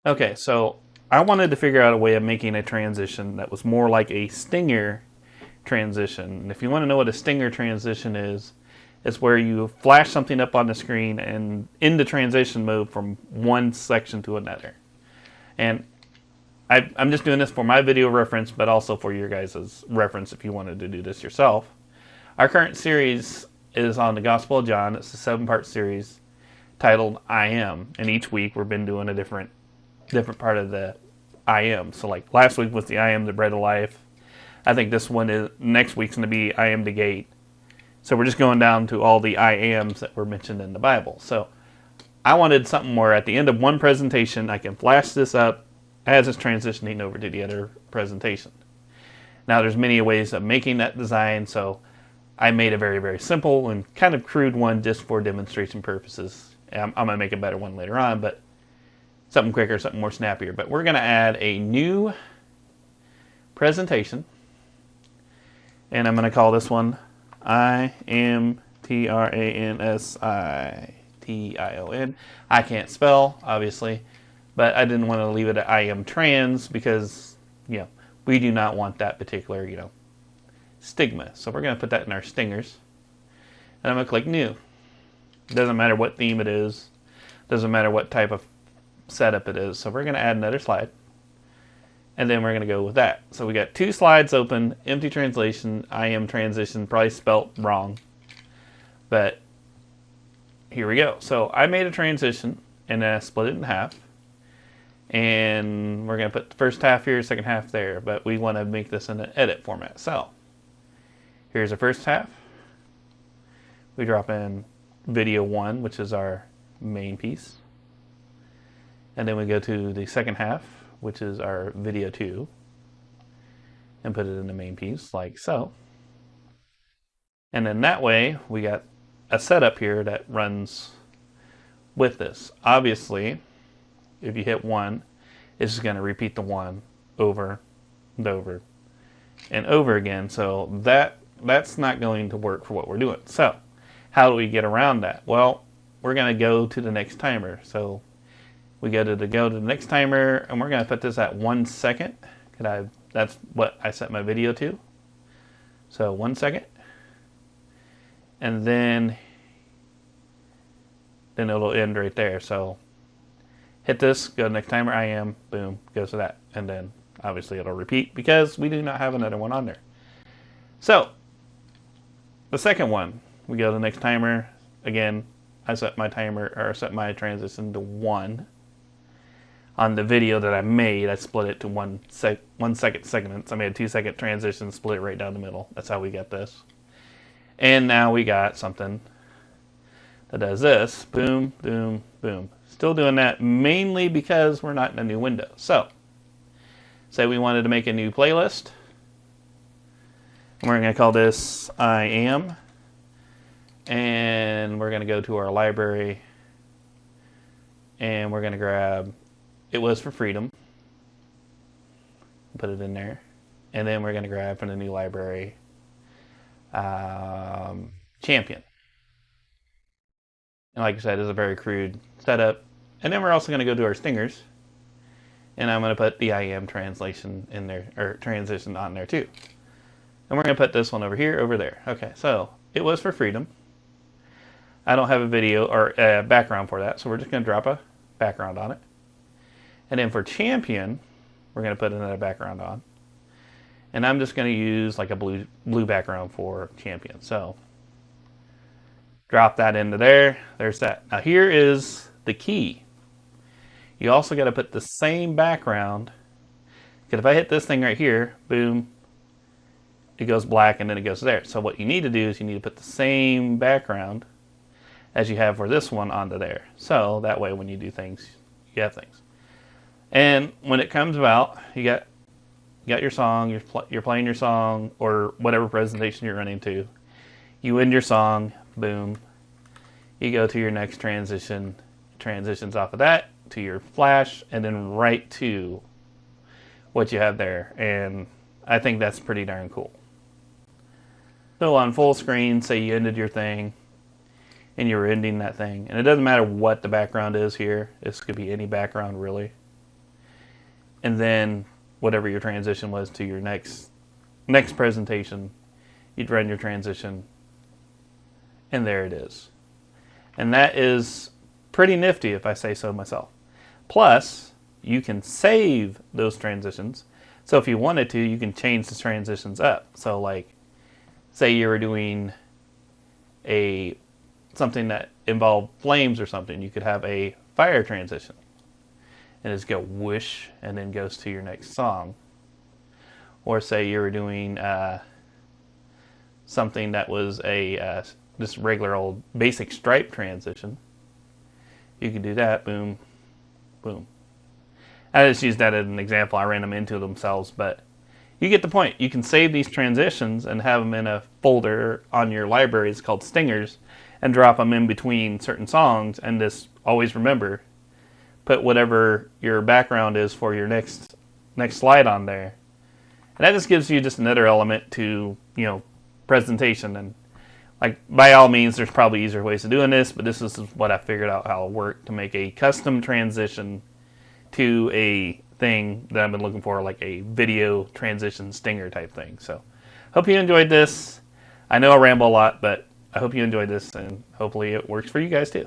Okay, so I wanted to figure out a way of making a transition that was more like a stinger transition. And if you want to know what a stinger transition is, it's where you flash something up on the screen and into transition mode from one section to another. And I'm just doing this for my video reference, but also for your guys' reference if you wanted to do this yourself. Our current series is on the Gospel of John. It's a 7-part series titled I Am. And each week we've been doing a different part of the I Am. So like last week was the I Am the bread of life. I think this one is next week's going to be I Am the gate. So we're just going down to all the I Ams that were mentioned in the Bible. So I wanted something where at the end of one presentation I can flash this up as it's transitioning over to the other presentation. Now there's many ways of making that design, so I made a very, very simple and kind of crude one just for demonstration purposes. I'm going to make a better one later on, but something quicker, something more snappier. But we're going to add a new presentation, and I'm going to call this one I Am Transition. I can't spell, obviously, but I didn't want to leave it at I Am Trans because, we do not want that particular, stigma. So we're going to put that in our stingers. And I'm going to click New. It doesn't matter what theme it is. Doesn't matter what type of setup it is. So we're going to add another slide. And then we're going to go with that. So we got 2 slides open, empty translation, I Am Transition, probably spelt wrong. But here we go. So I made a transition and then I split it in half. And we're going to put the first half here, second half there. But we want to make this in an edit format. So here's the first half. We drop in video 1, which is our main piece. And then we go to the second half, which is our video 2, and put it in the main piece like so. And then that way we got a setup here that runs with this. Obviously, if you hit 1, it's just going to repeat the 1 over and over and over again. So that's not going to work for what we're doing. So how do we get around that? Well, we're going to go to the next timer. So we go to the next timer, and we're going to put this at 1 second. That's what I set my video to. So 1 second. And then it'll end right there. So hit this, go to the next timer, I Am, boom, goes to that. And then obviously it'll repeat because we do not have another one on there. So the second one, we go to the next timer. Again, I set my transition to 1. On the video that I made, I split it to 1 second segments. I made a 2-second transition, split it right down the middle. That's how we got this. And now we got something that does this. Boom, boom, boom. Still doing that mainly because we're not in a new window. So, say we wanted to make a new playlist. We're going to call this I Am. And we're going to go to our library. And we're going to grab It Was for Freedom. Put it in there. And then we're going to grab from the new library Champion. And like I said, it's a very crude setup. And then we're also going to go to our stingers. And I'm going to put the I Am translation in there, or transition on there too. And we're going to put this one over here, over there. Okay, so It Was for Freedom. I don't have a video or a background for that, so we're just going to drop a background on it. And then for Champion, we're going to put another background on. And I'm just going to use like a blue background for Champion. So drop that into there. There's that. Now here is the key. You also got to put the same background. Because if I hit this thing right here, boom, it goes black and then it goes there. So what you need to do is you need to put the same background as you have for this one onto there. So that way when you do things, you have things. And when it comes about, you got your song, you're playing your song or whatever presentation you're running to. You end your song, boom. You go to your next transition, transitions off of that to your flash, and then right to what you have there. And I think that's pretty darn cool. So on full screen, say you ended your thing, and you were ending that thing. And it doesn't matter what the background is here. This could be any background really. and then whatever your transition was to your next presentation, you'd run your transition, and there it is. And that is pretty nifty, if I say so myself. Plus, you can save those transitions. So if you wanted to, you can change the transitions up. So like, say you were doing something that involved flames or something, you could have a fire transition. And just go whoosh, and then goes to your next song. Or say you were doing something that was a just regular old basic stripe transition. You can do that, boom, boom. I just used that as an example. I ran them into themselves, but you get the point. You can save these transitions and have them in a folder on your library. It's called Stingers, and drop them in between certain songs. And just always remember, put whatever your background is for your next slide on there. And that just gives you just another element to, presentation. And like, by all means, there's probably easier ways of doing this, but this is what I figured out how it worked to make a custom transition to a thing that I've been looking for, like a video transition stinger type thing. So hope you enjoyed this. I know I ramble a lot, but I hope you enjoyed this, and hopefully it works for you guys too.